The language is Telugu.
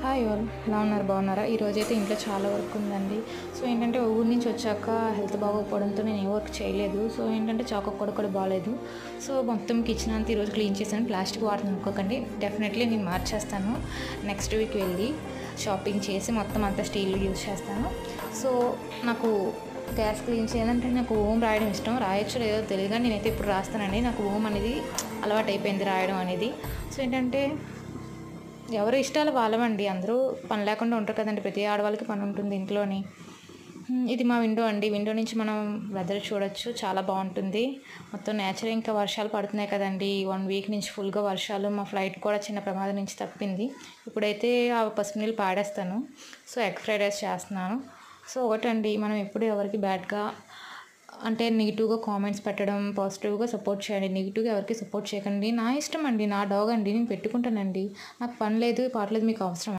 హాయ్ ఆల్, ఎలా ఉన్నారు? బాగున్నారా? ఈరోజైతే ఇంట్లో చాలా వర్క్ ఉందండి. సో ఏంటంటే ఊరి నుంచి వచ్చాక హెల్త్ బాగోకపోవడంతో నేను ఏ వర్క్ చేయలేదు. సో ఏంటంటే చాకు కూడా బాగాలేదు. సో మొత్తం కిచెన్ అంతా ఈరోజు క్లీన్ చేశాను. ప్లాస్టిక్ వాటర్ అనుకోకండి, డెఫినెట్లీ నేను మార్చేస్తాను. నెక్స్ట్ వీక్ వెళ్ళి షాపింగ్ చేసి మొత్తం అంతా స్టీల్ యూజ్ చేస్తాను. సో నాకు గ్యాస్ క్లీన్ చేయాలంటే నాకు ఓం రాయడం ఇష్టం. రాయొచ్చు లేదో తెలియదు కానీ నేనైతే ఇప్పుడు రాస్తానండి. నాకు ఓం అనేది అలవాటు అయిపోయింది రాయడం అనేది. సో ఏంటంటే ఎవరి ఇష్టాలు వాళ్ళవండి. అందరూ పని లేకుండా ఉంటారు కదండి. ప్రతి ఆడవాళ్ళకి పని ఉంటుంది ఇంట్లోని. ఇది మా విండో అండి. విండో నుంచి మనం వెదర్ చూడొచ్చు, చాలా బాగుంటుంది. మొత్తం నేచర్. ఇంకా వర్షాలు పడుతున్నాయి కదండి. 1 వీక్ నుంచి ఫుల్గా వర్షాలు. మా ఫ్లైట్ కూడా చిన్న ప్రమాదం నుంచి తప్పింది. ఇప్పుడైతే ఆ పసుపు నీళ్ళు పాడేస్తాను. సో ఎగ్ ఫ్రైడ్ రైస్ చేస్తున్నాను. సో ఒకటండి, మనం ఎప్పుడు ఎవరికి బ్యాడ్గా అంటే నెగిటివ్గా కామెంట్స్ పెట్టడం, పాజిటివ్గా సపోర్ట్ చేయండి. నెగిటివ్గా ఎవరికి సపోర్ట్ చేయకండి. నా ఇష్టం అండి, నా డాగ్ అండి, నేను పెట్టుకుంటానండి. నాకు పని లేదు పాటలేదు, మీకు అవసరం